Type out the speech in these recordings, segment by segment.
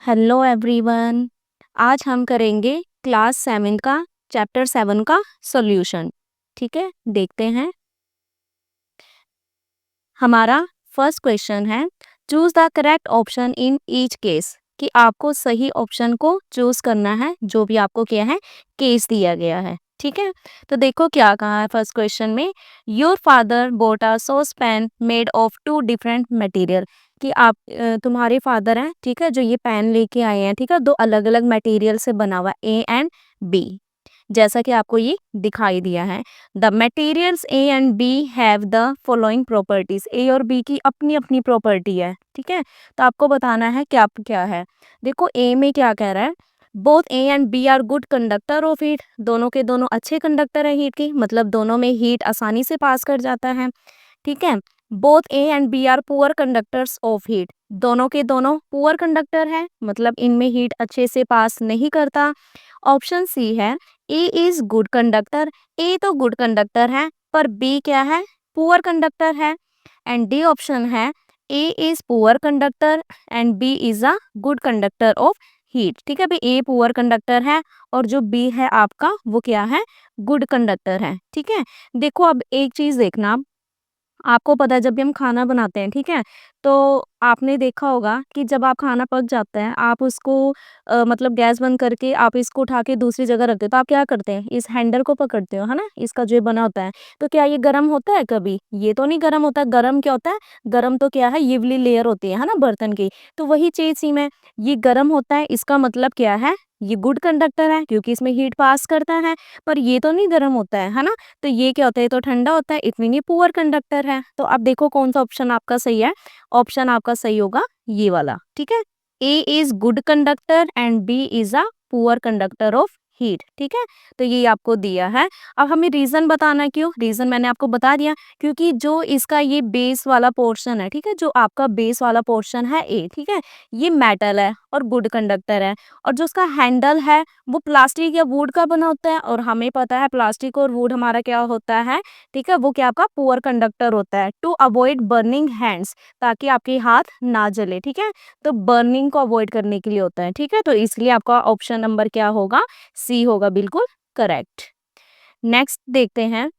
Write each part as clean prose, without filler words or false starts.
Hello everyone. आज हम करेंगे क्लास 7 का चैप्टर 7 का सॉल्यूशन। ठीक है, देखते हैं। हमारा फर्स्ट क्वेश्चन है, choose the correct option in each case. कि आपको सही ऑप्शन को चूज करना है जो भी आपको क्या है केस दिया गया है। ठीक है, तो देखो क्या कहा है फर्स्ट क्वेश्चन में। Your father bought a sauce pan made of two different material. कि आप तुम्हारे फादर हैं, ठीक है, जो ये पैन लेके आए हैं, ठीक है, दो अलग अलग मटेरियल से बना हुआ ए एंड बी, जैसा कि आपको ये दिखाई दिया है। The materials A and B have the following properties. A और बी की अपनी अपनी प्रॉपर्टी है। ठीक है, तो आपको बताना है क्या क्या है। देखो ए में क्या कह रहा है, both A and B are good conductor of heat. दोनों के दोनों अच्छे कंडक्टर है हीट की, मतलब दोनों में हीट आसानी से पास कर जाता है। ठीक है, both A and B are poor conductors of heat. दोनों के दोनों पुअर कंडक्टर है, मतलब इनमें हीट अच्छे से पास नहीं करता। ऑप्शन सी है, A is good conductor. A तो गुड कंडक्टर है, पर बी क्या है, पुअर कंडक्टर है। एंड डी ऑप्शन है, A is poor conductor and B is a good conductor of heat. ठीक है भाई, ए पुअर कंडक्टर है और जो बी है आपका वो क्या है, गुड कंडक्टर है। ठीक है, देखो अब एक चीज देखना, आपको पता है जब भी हम खाना बनाते हैं, ठीक है, तो आपने देखा होगा कि जब आप खाना पक जाता है, आप उसको मतलब गैस बंद करके आप इसको उठा के दूसरी जगह रखते हो, तो आप क्या करते हैं, इस हैंडल को पकड़ते हो, है ना, इसका जो ये बना होता है। तो क्या ये गर्म होता है कभी? ये तो नहीं गर्म होता। गर्म क्या होता है, गर्म तो क्या है, ये वाली लेयर होती है ना बर्तन की। तो वही चीज सेम है, ये गर्म होता है, इसका मतलब क्या है, ये गुड कंडक्टर है क्योंकि इसमें हीट पास करता है। पर ये तो नहीं गर्म होता है ना, तो ये क्या होता है, ये तो ठंडा होता है, इट मीन ये पुअर कंडक्टर है। तो अब देखो कौन सा ऑप्शन आपका सही है। ऑप्शन आपका सही होगा ये वाला। ठीक है, A is good conductor and B is a poor conductor of heat. ठीक है, तो ये आपको दिया है। अब हमें रीजन बताना है। क्यों रीजन मैंने आपको बता दिया, क्योंकि जो इसका ये बेस वाला पोर्शन है, ठीक है, जो आपका बेस वाला पोर्शन है ए, ठीक है, ये मेटल है और गुड कंडक्टर है। और जो उसका हैंडल है वो प्लास्टिक या वुड का बना होता है, और हमें पता है प्लास्टिक और वुड हमारा क्या होता है, ठीक है, वो क्या आपका पुअर कंडक्टर होता है। टू अवॉइड बर्निंग हैंड्स, ताकि आपके हाथ ना जले। ठीक है, तो बर्निंग को अवॉइड करने के लिए होता है। ठीक है, तो इसलिए आपका ऑप्शन नंबर क्या होगा, सी होगा, बिल्कुल करेक्ट। नेक्स्ट देखते हैं,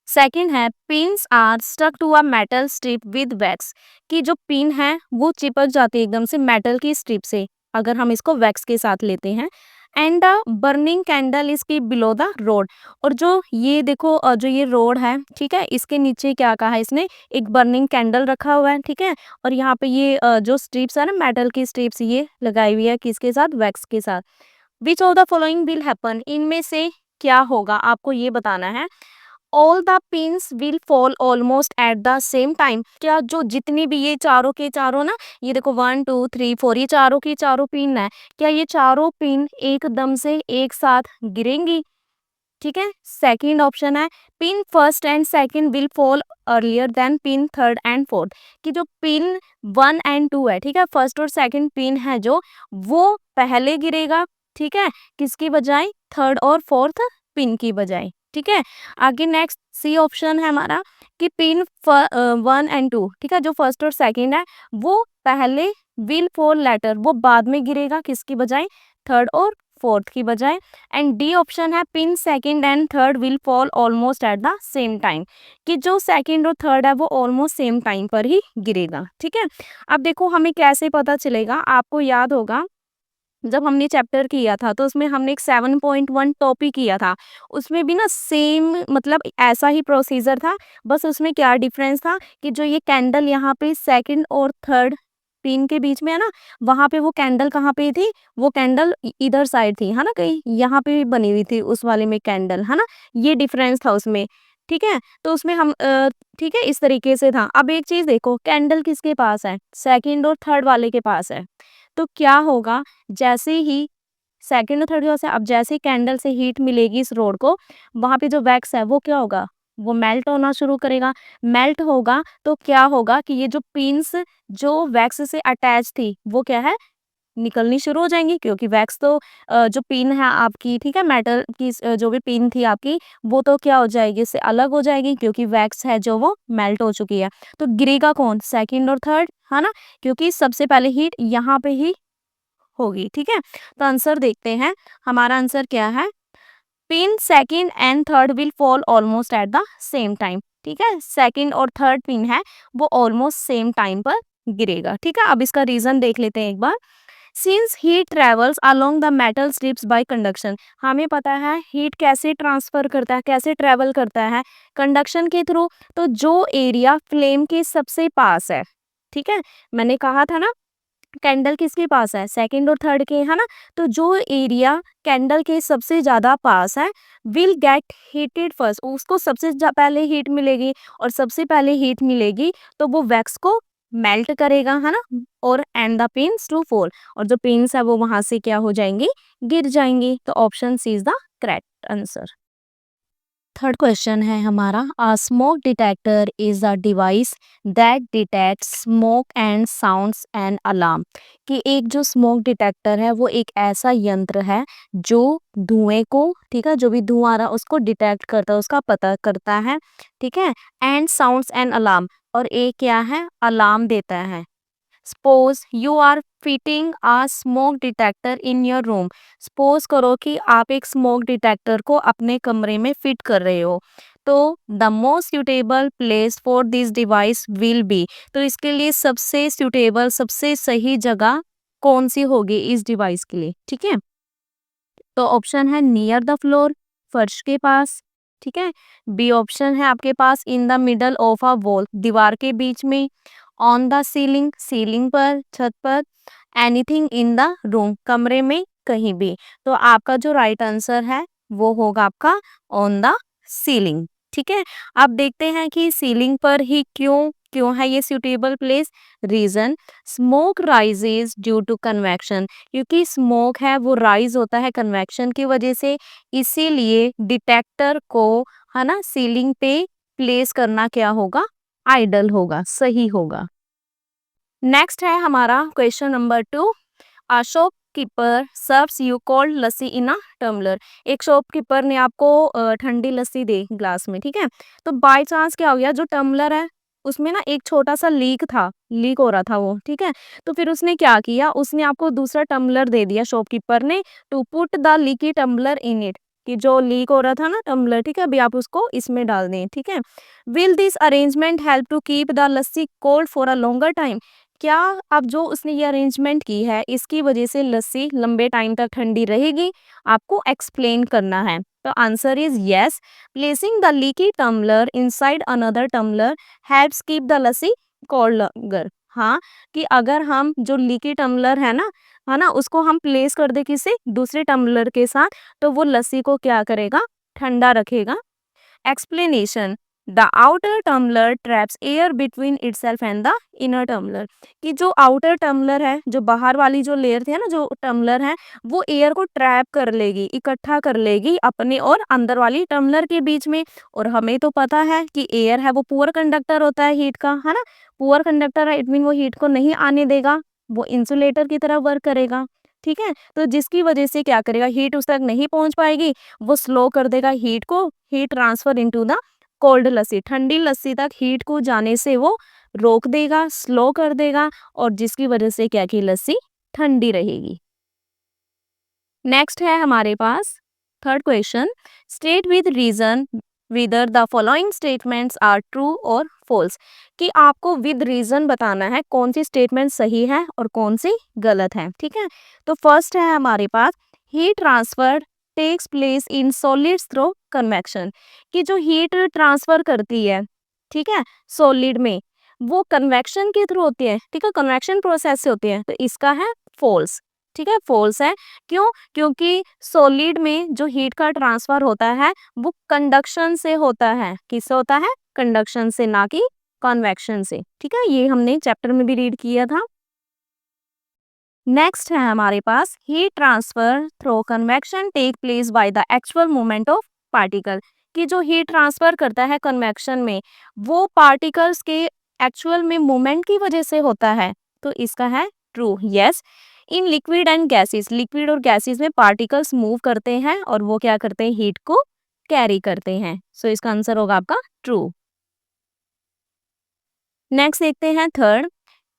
सेकंड है, pins are stuck to a metal strip with wax. कि जो पिन है वो चिपक जाती है एकदम से मेटल की स्ट्रिप से, अगर हम इसको वैक्स के साथ लेते हैं। एंड बर्निंग कैंडल इज की बिलो द रोड। और जो ये देखो जो ये रोड है, ठीक है, इसके नीचे क्या कहा है इसने, एक बर्निंग कैंडल रखा हुआ है। ठीक है, और यहाँ पे ये जो स्ट्रिप्स है ना, मेटल की स्ट्रिप्स, ये लगाई हुई है किसके साथ, वैक्स के साथ। Which of the following will happen, इनमें से क्या होगा, आपको ये बताना है। All the pins will fall almost at the same time. क्या जो जितनी भी ये चारों के चारों ना, ये देखो 1 2 3 4, ये चारों की चारों पिन है, क्या ये चारों पिन एकदम से एक साथ गिरेंगी? ठीक है, सेकंड ऑप्शन है, pin first and second will fall earlier than pin third and fourth. कि जो पिन 1 एंड 2 है, ठीक है, फर्स्ट और सेकंड पिन है जो, वो पहले गिरेगा। ठीक है, किसकी बजाय, थर्ड और फोर्थ पिन की बजाय। ठीक है, आगे नेक्स्ट सी ऑप्शन है हमारा, कि पिन 1 एंड 2, ठीक है, जो फर्स्ट और सेकंड है वो पहले, विल फॉल लेटर, वो बाद में गिरेगा, किसकी बजाय, थर्ड और फोर्थ की बजाय। एंड डी ऑप्शन है, pin second and third will fall almost at the same time. कि जो सेकंड और थर्ड है वो ऑलमोस्ट सेम टाइम पर ही गिरेगा। ठीक है, अब देखो हमें कैसे पता चलेगा, आपको याद होगा जब हमने चैप्टर किया था तो उसमें हमने एक 7.1 टॉपिक किया था, उसमें भी ना सेम मतलब ऐसा ही प्रोसीजर था। बस उसमें क्या डिफरेंस था कि जो ये कैंडल यहाँ पे सेकंड और थर्ड पिन के बीच में है ना, वहां पे वो कैंडल कहाँ पे थी, वो कैंडल इधर साइड थी, है ना, कहीं यहाँ पे भी बनी हुई थी उस वाले में कैंडल, है ना, ये डिफरेंस था उसमें। ठीक है, तो उसमें हम ठीक है, इस तरीके से था। अब एक चीज देखो, कैंडल किसके पास है, सेकंड और थर्ड वाले के पास है। तो क्या होगा, जैसे ही सेकंड और थर्ड जो है, अब जैसे ही कैंडल से हीट मिलेगी इस रोड को, वहां पे जो वैक्स है वो क्या होगा, वो मेल्ट होना शुरू करेगा। मेल्ट होगा तो क्या होगा कि ये जो पिंस जो वैक्स से अटैच थी वो क्या है, निकलनी शुरू हो जाएंगी, क्योंकि वैक्स तो जो पिन है आपकी, ठीक है, मेटल की जो भी पिन थी आपकी, वो तो क्या हो जाएगी, इससे अलग हो जाएगी, क्योंकि वैक्स है जो वो मेल्ट हो चुकी है। तो गिरेगा कौन, सेकंड और थर्ड, है ना, क्योंकि सबसे पहले हीट यहाँ पे ही होगी, ठीक है। तो आंसर देखते हैं, हमारा आंसर क्या है, pin second and third will fall almost at the same time, ठीक है। सेकंड और थर्ड पिन है वो ऑलमोस्ट सेम टाइम पर गिरेगा, ठीक है। अब इसका रीजन देख लेते हैं एक बार। Since heat travels along the metal strips by conduction, हमें पता है हीट कैसे ट्रांसफर करता है, कैसे ट्रेवल करता है, कंडक्शन के थ्रू। तो जो एरिया फ्लेम के सबसे पास है, ठीक है, मैंने कहा था ना कैंडल किसके पास है, सेकंड और थर्ड के, है ना। तो जो एरिया कैंडल के सबसे ज्यादा पास है विल गेट हीटेड फर्स्ट, उसको सबसे पहले हीट मिलेगी, और सबसे पहले हीट मिलेगी तो वो वैक्स को मेल्ट करेगा, है ना, और and the pins to fall, और जो पिन्स है वो वहां से क्या हो जाएंगी, गिर जाएंगी। तो option C is the correct answer. Third question है हमारा, a smoke detector is a device that detect smoke and sounds and alarm, कि एक जो स्मोक डिटेक्टर है वो एक ऐसा यंत्र है जो धुएं को, ठीक है, जो भी धुआं आ रहा है उसको डिटेक्ट करता है, उसका पता करता है, ठीक है, एंड साउंड्स एंड अलार्म, और एक क्या है, अलार्म देता है। Suppose you are fitting a smoke detector in your room, suppose करो कि आप एक स्मोक डिटेक्टर को अपने कमरे में फिट कर रहे हो, तो the most suitable place for this device will be, तो इसके लिए सबसे सुटेबल, सबसे सही जगह कौन सी होगी इस डिवाइस के लिए, ठीक है। तो ऑप्शन है नियर द फ्लोर, फर्श के पास, ठीक है। बी ऑप्शन है आपके पास in the middle of a wall, दीवार के बीच में, ऑन द सीलिंग, सीलिंग पर, छत पर, एनीथिंग इन द रूम, कमरे में कहीं भी। तो आपका जो राइट आंसर है वो होगा आपका ऑन द सीलिंग, ठीक है। अब देखते हैं कि सीलिंग पर ही क्यों क्यों है ये suitable place. Reason, smoke rises due to convection, क्योंकि स्मोक है वो राइज होता है कन्वेक्शन की वजह से, इसीलिए डिटेक्टर को, है ना, सीलिंग पे प्लेस करना क्या होगा, आइडल होगा, सही होगा। नेक्स्ट है हमारा question number 2, a shopkeeper serves you cold lassi in a tumbler, एक शॉपकीपर ने आपको ठंडी लस्सी दी ग्लास में, ठीक है। तो बाय चांस क्या हो गया, जो टम्बलर है उसमें ना एक छोटा सा लीक था, लीक हो रहा था वो, ठीक है। तो फिर उसने क्या किया, उसने आपको दूसरा टम्बलर दे दिया शॉपकीपर ने, to put the leaky tumbler in it, कि जो लीक हो रहा था ना टम्बलर, ठीक है, अभी आप उसको इसमें डाल दें, ठीक है। Will this arrangement help to keep the lassi cold for a longer time, क्या अब जो उसने ये अरेंजमेंट की है इसकी वजह से लस्सी लंबे टाइम तक ठंडी रहेगी, आपको एक्सप्लेन करना है। तो answer is yes, placing the leaky tumbler inside another tumbler helps keep the lassi cold longer. हाँ, कि अगर हम जो लीकी टम्बलर है ना, उसको हम प्लेस कर दे किसी दूसरे टम्बलर के साथ, तो वो लस्सी को क्या करेगा, ठंडा रखेगा। Explanation, the outer tumbler traps air between itself and the inner tumbler, कि जो आउटर टम्बलर है, जो बाहर वाली जो लेयर थी ना, जो टम्बलर है वो एयर को ट्रैप कर लेगी, इकट्ठा कर लेगी अपने और अंदर वाली टम्बलर के बीच में। और हमें तो पता है कि एयर है वो पुअर कंडक्टर होता है हीट का, है ना, पुअर कंडक्टर है, इट मीन वो हीट को नहीं आने देगा, वो इंसुलेटर की तरह वर्क करेगा, ठीक है। तो जिसकी वजह से क्या करेगा, हीट उस तक नहीं पहुंच पाएगी, वो स्लो कर देगा हीट को, heat transfer into the cold lassi, ठंडी लस्सी तक हीट को जाने से वो रोक देगा, स्लो कर देगा, और जिसकी वजह से क्या की लस्सी ठंडी रहेगी। नेक्स्ट है हमारे पास third question, state with reason whether the following statements are true और फॉल्स, कि आपको विद रीजन बताना है कौन सी स्टेटमेंट सही है और कौन सी गलत है, ठीक है। तो फर्स्ट है हमारे पास, heat transfer takes place in solids through convection, कि जो हीट ट्रांसफर करती है, ठीक है, सॉलिड में, वो कन्वेक्शन के थ्रू होती है, ठीक है, कन्वेक्शन प्रोसेस से होती है। तो इसका है फॉल्स, ठीक है, फॉल्स है। क्यों, क्योंकि सॉलिड में जो हीट का ट्रांसफर होता है वो कंडक्शन से होता है, किससे होता है, कंडक्शन से, ना कि कन्वेक्शन से, ठीक है, ये हमने चैप्टर में भी रीड किया था। नेक्स्ट है हमारे पास, heat transfer through convection take place by the actual movement of particle, कि जो हीट ट्रांसफर करता है कन्वेक्शन में वो पार्टिकल्स के एक्चुअल में मूवमेंट की वजह से होता है। तो इसका है true, yes. In liquid and gases, liquid और गैसेस में पार्टिकल्स मूव करते हैं और वो क्या करते हैं, हीट को कैरी करते हैं। सो इसका आंसर होगा आपका ट्रू। नेक्स्ट देखते हैं third,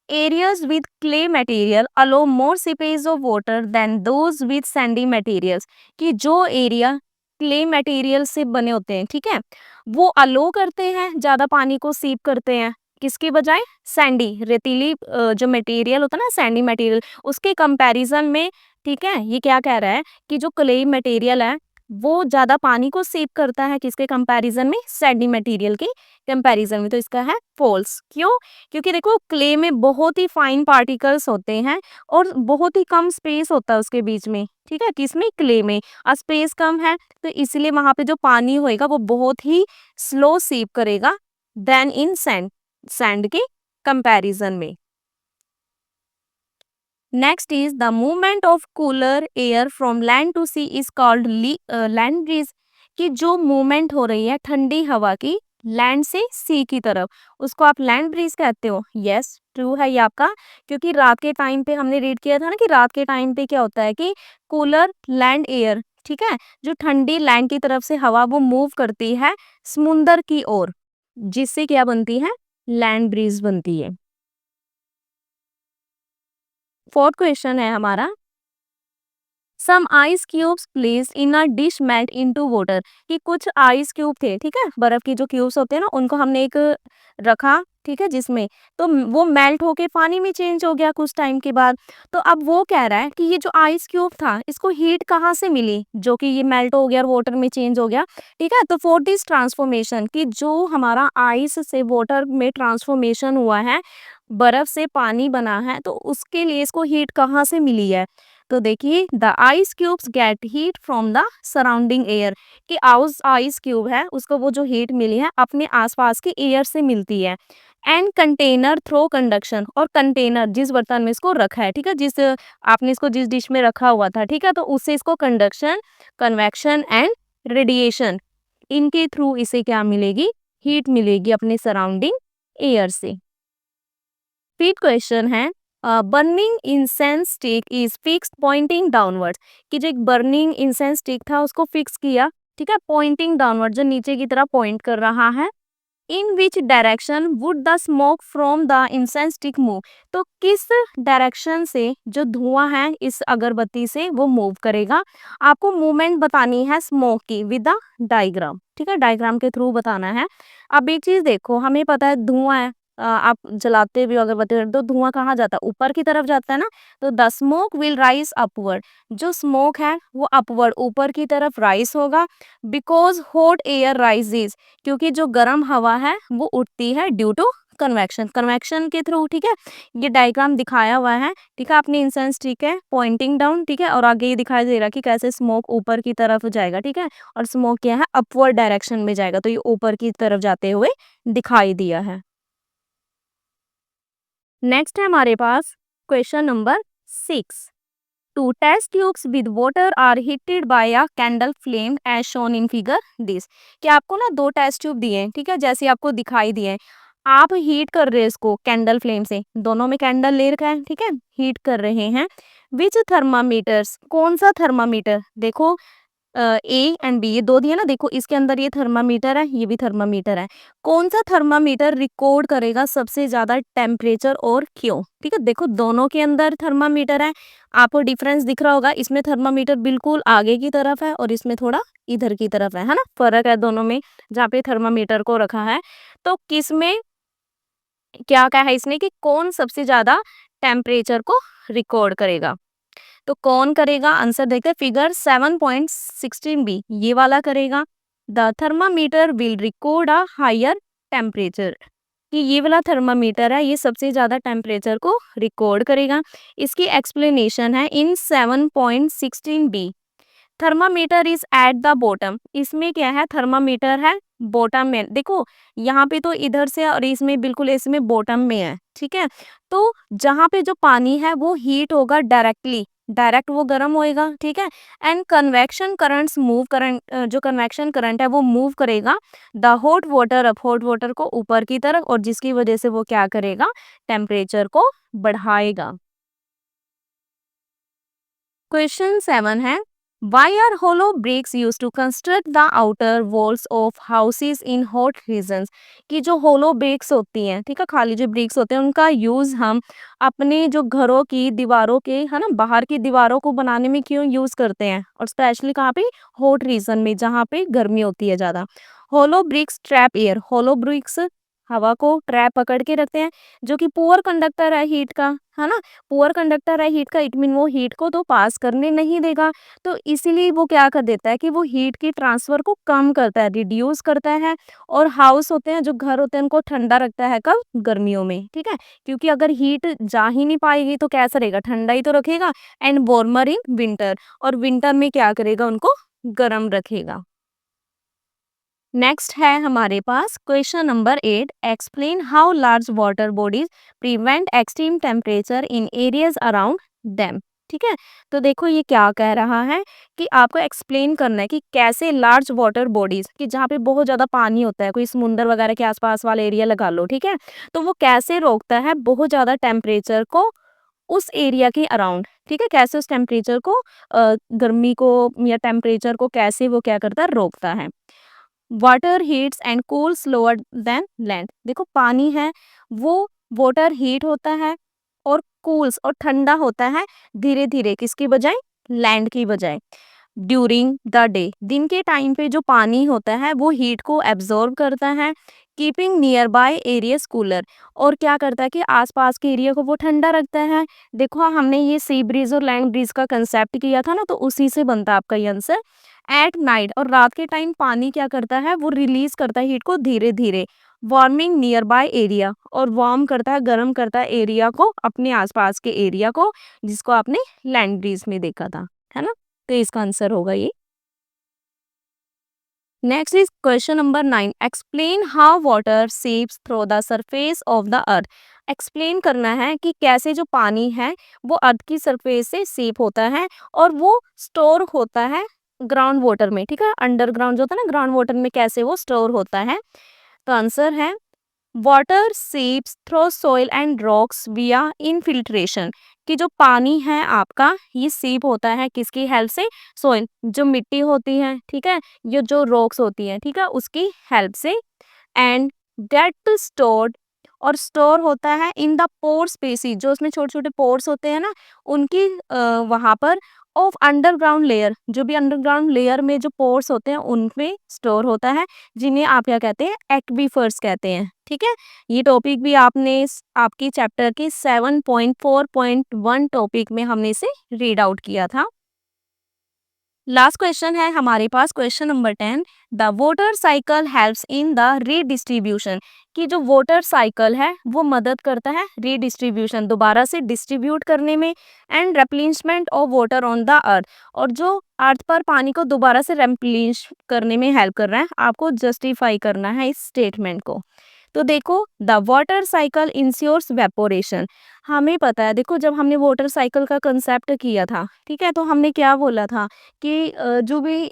areas with clay material allow more seepage of water than those with sandy materials, कि जो एरिया क्ले मटेरियल से बने होते हैं, ठीक है, वो अलो करते हैं, ज्यादा पानी को सीप करते हैं, किसके बजाय, सैंडी रेतीली जो मटेरियल होता है ना, सैंडी मटेरियल, उसके कंपैरिजन में, ठीक है, ये क्या कह रहा है कि जो क्ले मटेरियल है वो ज्यादा पानी को सीप करता है, किसके कंपैरिजन में, सैंडी मटेरियल के कंपैरिजन में। तो इसका है फॉल्स। क्यों? क्योंकि देखो क्ले में बहुत ही फाइन पार्टिकल्स होते हैं और बहुत ही कम स्पेस होता है उसके बीच में, ठीक है, किसमें, क्ले में, और स्पेस कम है, तो इसलिए वहां पे जो पानी होएगा वो बहुत ही स्लो सीप करेगा देन इन सैंड, सैंड के कंपैरिजन में। Next is the movement of cooler air from land to sea is called land breeze, कि जो मूवमेंट हो रही है ठंडी हवा की लैंड से सी की तरफ, उसको आप लैंड ब्रीज कहते हो। यस, ट्रू है ये आपका, क्योंकि रात के टाइम पे हमने रीड किया था ना कि रात के टाइम पे क्या होता है कि कूलर लैंड एयर, ठीक है, जो ठंडी लैंड की तरफ से हवा वो मूव करती है समुंदर की ओर, जिससे क्या बनती है, लैंड ब्रीज बनती है। फोर्थ क्वेश्चन है हमारा, some ice cubes place in a dish melt into water, कि कुछ आइस क्यूब थे, ठीक है, बर्फ की जो क्यूब्स होते हैं ना उनको हमने एक रखा, ठीक है, जिसमें तो वो मेल्ट होके पानी में चेंज हो गया कुछ टाइम के बाद। तो अब वो कह रहा है कि ये जो आइस क्यूब था इसको हीट कहाँ से मिली, जो कि ये मेल्ट हो गया और वाटर में चेंज हो गया, ठीक है। तो फॉर दिस ट्रांसफॉर्मेशन, कि जो हमारा आइस से वाटर में ट्रांसफॉर्मेशन हुआ है, बर्फ से पानी बना है, तो उसके लिए इसको हीट कहाँ से मिली है। तो देखिए, the ice cubes get heat from the surrounding air, कि आइस क्यूब है उसको वो जो हीट मिली है अपने आसपास के एयर से मिलती है। एंड कंटेनर थ्रो कंडक्शन, और कंटेनर जिस बर्तन में इसको रखा है, ठीक है, जिस आपने इसको जिस डिश में रखा हुआ था, ठीक है, तो उससे इसको कंडक्शन, कन्वेक्शन एंड रेडिएशन, इनके थ्रू इसे क्या मिलेगी, हीट मिलेगी अपने सराउंडिंग एयर से। फिफ्थ क्वेश्चन है, burning incense stick is fixed pointing downward, कि जो एक बर्निंग इंसेंस स्टिक था उसको फिक्स किया, ठीक है, पॉइंटिंग डाउनवर्ड, जो नीचे की तरफ पॉइंट कर रहा है। In which direction would the smoke from the incense stick move, तो किस डायरेक्शन से जो धुआं है इस अगरबत्ती से वो मूव करेगा। आपको मूवमेंट बतानी है स्मोक की विद द डायग्राम, ठीक है, डायग्राम के थ्रू बताना है। अब एक चीज देखो, हमें पता है धुआं है, आप जलाते भी हो अगरबत्ती तो धुआं कहाँ जाता है, ऊपर की तरफ जाता है ना, तो the smoke will rise upward, जो स्मोक है वो अपवर्ड ऊपर की तरफ राइज होगा, बिकॉज हॉट एयर राइजेस, क्योंकि जो गर्म हवा है वो उठती है ड्यू टू कन्वेक्शन, कन्वेक्शन के थ्रू, ठीक है। ये डायग्राम दिखाया हुआ है, ठीक है, अपनी इंसेंस, ठीक है, पॉइंटिंग डाउन, ठीक है, और आगे ये दिखाई दे रहा है कि कैसे स्मोक ऊपर की तरफ जाएगा, ठीक है, और स्मोक क्या है, अपवर्ड डायरेक्शन में जाएगा, तो ये ऊपर की तरफ जाते हुए दिखाई दिया है। नेक्स्ट है हमारे पास question number 6, two test tubes with water are heated by a candle flame as shown in figure this, कि आपको ना दो टेस्ट ट्यूब दिए हैं, ठीक है, जैसे आपको दिखाई दिए हैं, आप हीट कर रहे हैं इसको कैंडल फ्लेम से, दोनों में कैंडल ले रखा है, ठीक है, हीट कर रहे हैं। विच थर्मामीटर्स, कौन सा थर्मामीटर, देखो ए एंड बी ये दो दिए ना, देखो इसके अंदर ये थर्मामीटर है, ये भी थर्मामीटर है, कौन सा थर्मामीटर रिकॉर्ड करेगा सबसे ज्यादा टेम्परेचर और क्यों, ठीक है, देखो दोनों के अंदर थर्मामीटर है, आपको डिफरेंस दिख रहा होगा, इसमें थर्मामीटर बिल्कुल आगे की तरफ है और इसमें थोड़ा इधर की तरफ है ना, फर्क है दोनों में, जहाँ पे थर्मामीटर को रखा है। तो किसमें क्या कहा है इसने कि कौन सबसे ज्यादा टेम्परेचर को रिकॉर्ड करेगा, तो कौन करेगा, आंसर देखते हैं, फिगर 7.16 बी ये वाला करेगा। The thermometer will record a higher temperature, कि ये वाला थर्मामीटर है ये सबसे ज्यादा टेम्परेचर को रिकॉर्ड करेगा। इसकी एक्सप्लेनेशन है in 7.16 B, thermometer is at the bottom, इसमें क्या है, थर्मामीटर है बॉटम में, देखो यहाँ पे तो इधर से और इसमें बिल्कुल इसमें बॉटम में है, ठीक है, तो जहाँ पे जो पानी है वो हीट होगा डायरेक्टली, डायरेक्ट वो गर्म होएगा, ठीक है, and convection currents move, current जो कन्वेक्शन करंट है वो मूव करेगा द हॉट वाटर, अब हॉट वाटर को ऊपर की तरफ, और जिसकी वजह से वो क्या करेगा, टेम्परेचर को बढ़ाएगा। क्वेश्चन 7 है, Why are hollow bricks used to construct the outer walls of houses in hot regions? कि जो hollow bricks होती हैं, ठीक है, खाली जो bricks होते हैं उनका यूज हम अपने जो घरों की दीवारों के, है ना, बाहर की दीवारों को बनाने में क्यों यूज करते हैं, और स्पेशली कहाँ पे, हॉट रीजन में जहाँ पे गर्मी होती है ज्यादा। होलो ब्रिक्स ट्रैप एयर, होलो ब्रिक्स हवा को ट्रैप पकड़ के रखते हैं, जो कि पुअर कंडक्टर है हीट का, है ना, पुअर कंडक्टर है हीट का, इट मीन वो हीट को तो पास करने नहीं देगा। तो इसीलिए वो क्या कर देता है कि वो हीट की ट्रांसफर को कम करता है, रिड्यूस करता है। और हाउस होते हैं, जो घर होते हैं, उनको ठंडा रखता है कब, गर्मियों में, ठीक है, क्योंकि अगर हीट जा ही नहीं पाएगी तो कैसा रहेगा, ठंडा ही तो रखेगा। एंड वार्मर इन विंटर, और विंटर में क्या करेगा, उनको गर्म रखेगा। नेक्स्ट है हमारे पास question number 8, explain how large water bodies prevent extreme temperature in areas around dam. ठीक है, तो देखो ये क्या कह रहा है कि आपको एक्सप्लेन करना है कि कैसे लार्ज वाटर बॉडीज, कि जहाँ पे बहुत ज्यादा पानी होता है, कोई समुंदर वगैरह के आसपास वाला एरिया लगा लो, ठीक है, तो वो कैसे रोकता है बहुत ज्यादा टेम्परेचर को उस एरिया के अराउंड, ठीक है, कैसे उस टेम्परेचर को, गर्मी को या टेम्परेचर को कैसे वो क्या करता है, रोकता है। Water heats and cool slower then land. देखो पानी है वो वाटर हीट होता है और कूल्स और ठंडा होता है धीरे धीरे, किसकी बजाय, लैंड की बजाय। ड्यूरिंग द डे, दिन के टाइम पे जो पानी होता है वो हीट को एब्जॉर्ब करता है, keeping near by areas cooler, और क्या करता है कि आसपास के एरिया को वो ठंडा रखता है। देखो हमने ये सी ब्रिज और लैंड ब्रिज का कंसेप्ट किया था ना, तो उसी से बनता है आपका ये आंसर। एट नाइट, और रात के टाइम पानी क्या करता है, वो रिलीज करता है हीट को धीरे धीरे, वार्मिंग नियर बाय एरिया, और वार्म करता है, गर्म करता है एरिया को, अपने आसपास के एरिया को, जिसको आपने लैंड ब्रिज में देखा था, है ना, तो इसका आंसर होगा ये। Next is question number 9, explain how water seeps through the surface of the earth. Explain करना है कि कैसे जो पानी है वो अर्थ की सरफेस से सीप होता है और वो स्टोर होता है ग्राउंड वाटर में, ठीक है, अंडरग्राउंड जो होता है ना, ग्राउंड वाटर में कैसे वो स्टोर होता है। तो आंसर है water seeps through soil and rocks via infiltration, कि जो पानी है आपका ये सीप होता है किसकी हेल्प से, सॉइल जो मिट्टी होती है, ठीक है, ये जो रॉक्स होती है, ठीक है, उसकी हेल्प से। एंड गेट स्टोर्ड, और स्टोर होता है इन द पोर स्पेसिस, जो उसमें छोटे छोटे पोर्स होते हैं ना, उनकी वहां पर, ऑफ अंडरग्राउंड लेयर, जो भी अंडरग्राउंड लेयर में जो पोर्स होते हैं उनमें स्टोर होता है, जिन्हें आप क्या कहते हैं, एक्वीफर्स कहते हैं, ठीक है। ये टॉपिक भी आपने आपकी चैप्टर के 7.4.1 टॉपिक में हमने इसे रीड आउट किया था। लास्ट क्वेश्चन है हमारे पास question number 10, the water cycle helps in the redistribution, कि जो वोटर साइकिल है वो मदद करता है रीडिस्ट्रीब्यूशन, दोबारा से डिस्ट्रीब्यूट करने में, and replenishment of water on the earth, और जो अर्थ पर पानी को दोबारा से रेप्लेनिश करने में हेल्प कर रहा है। आपको जस्टिफाई करना है इस स्टेटमेंट को। तो देखो, the water cycle ensures evaporation, हमें पता है, देखो जब हमने वाटर साइकिल का कंसेप्ट किया था, ठीक है, तो हमने क्या बोला था कि जो भी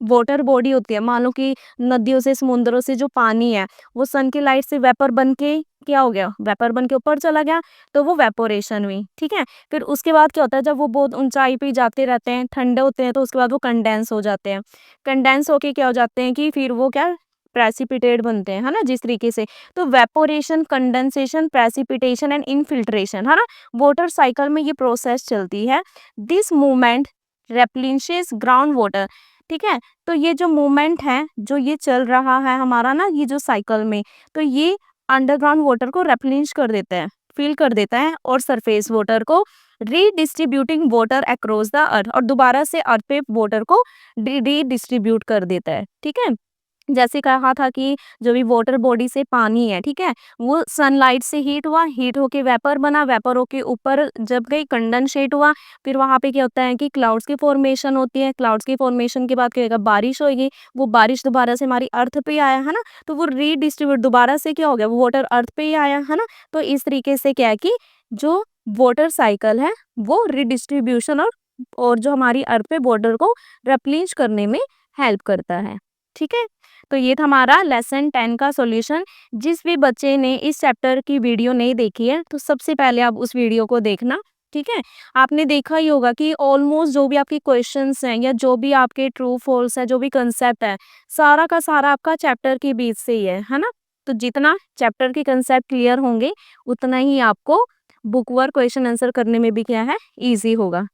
वाटर बॉडी होती है, मान लो कि नदियों से, समुद्रों से जो पानी है वो सन की लाइट से वेपर बन के क्या हो गया, वेपर बन के ऊपर चला गया, तो वो वेपोरेशन हुई, ठीक है। फिर उसके बाद क्या होता है, जब वो बहुत ऊंचाई पे जाते रहते हैं, ठंडे होते हैं, तो उसके बाद वो कंडेंस हो जाते हैं, कंडेंस होके क्या हो जाते हैं कि फिर वो क्या, प्रेसिपिटेट बनते हैं, है ना, जिस तरीके से। तो evaporation, condensation, precipitation and infiltration, है ना, वाटर साइकिल में ये प्रोसेस चलती है। दिस मूवमेंट रेप्लिशेस ग्राउंड वाटर, ठीक है, तो ये जो मूवमेंट है, जो ये चल रहा है हमारा ना, ये जो साइकिल में, तो ये अंडरग्राउंड वाटर को रेप्लिश कर देता है, फिल कर देता है, और सरफेस वाटर को रीडिस्ट्रीब्यूटिंग वाटर अक्रॉस द अर्थ, और दोबारा से अर्थ पे वाटर को रीडिस्ट्रीब्यूट कर देता है, ठीक है। जैसे कहा था कि जो भी वाटर बॉडी से पानी है, ठीक है, वो सनलाइट से हीट हुआ, हीट होके वेपर बना, वेपर होके ऊपर जब गई कंडेंसेट हुआ, फिर वहां पे क्या होता है कि क्लाउड्स की फॉर्मेशन होती है, क्लाउड्स की फॉर्मेशन के बाद क्या होगा, बारिश होगी, वो बारिश दोबारा से हमारी अर्थ पे आया, है ना, तो वो रीडिस्ट्रीब्यूट दोबारा से क्या हो गया, वो वाटर अर्थ पे ही आया, है ना। तो इस तरीके से क्या है कि जो वाटर साइकिल है वो रिडिस्ट्रीब्यूशन और जो हमारी अर्थ पे वाटर को रिप्लेस करने में हेल्प करता है, ठीक है। तो ये था हमारा लेसन 10 का सॉल्यूशन। जिस भी बच्चे ने इस चैप्टर की वीडियो नहीं देखी है, तो सबसे पहले आप उस वीडियो को देखना, ठीक है? आपने देखा ही होगा कि ऑलमोस्ट जो भी आपके क्वेश्चंस हैं या जो भी आपके ट्रू फॉल्स है, जो भी कंसेप्ट है, सारा का सारा आपका चैप्टर के बीच से ही है ना? तो जितना चैप्टर के कंसेप्ट क्लियर होंगे, उतना ही आपको बुक वर्क क्वेश्चन आंसर करने में भी क्या है, ईज़ी होगा।